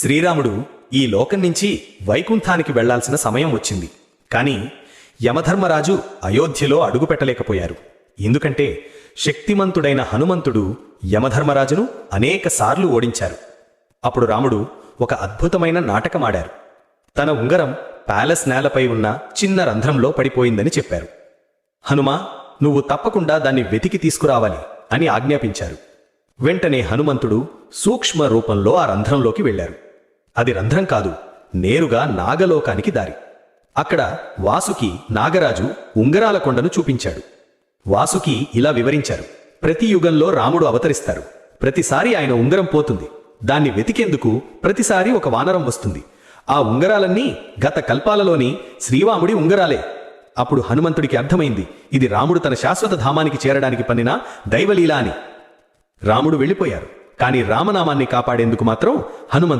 శ్రీరాముడు ఈ లోకం నుంచి వైకుంఠానికి వెళ్లాల్సిన సమయం వచ్చింది. కాని యమధర్మరాజు అయోధ్యలో అడుగుపెట్టలేకపోయారు. ఎందుకంటే శక్తిమంతుడైన హనుమంతుడు యమధర్మరాజును అనేకసార్లు ఓడించారు. అప్పుడు రాముడు ఒక అద్భుతమైన నాటకమాడారు. తన ఉంగరం ప్యాలెస్ నేలపై ఉన్న చిన్న రంధ్రంలో పడిపోయిందని చెప్పారు. హనుమా, నువ్వు తప్పకుండా దాన్ని వెతికి తీసుకురావాలి అని ఆజ్ఞాపించారు. వెంటనే హనుమంతుడు సూక్ష్మ రూపంలో ఆ రంధ్రంలోకి వెళ్లారు. అది రంధ్రం కాదు, నేరుగా నాగలోకానికి దారి. అక్కడ వాసుకి నాగరాజు ఉంగరాల కొండను చూపించాడు. వాసుకి ఇలా వివరించారు: ప్రతి యుగంలో రాముడు అవతరిస్తారు. ప్రతిసారి ఆయన ఉంగరం పోతుంది. దాన్ని వెతికేందుకు ప్రతిసారి ఒక వానరం వస్తుంది. ఆ ఉంగరాలన్నీ గత కల్పాలలోని శ్రీవాముడి ఉంగరాలే. అప్పుడు హనుమంతుడికి అర్థమైంది, ఇది రాముడు తన శాశ్వత ధామానికి చేరడానికి పన్నిన దైవలీల అని. రాముడు వెళ్ళిపోయారు. కాని రామనామాన్ని కాపాడేందుకు మాత్రం హనుమంతుడు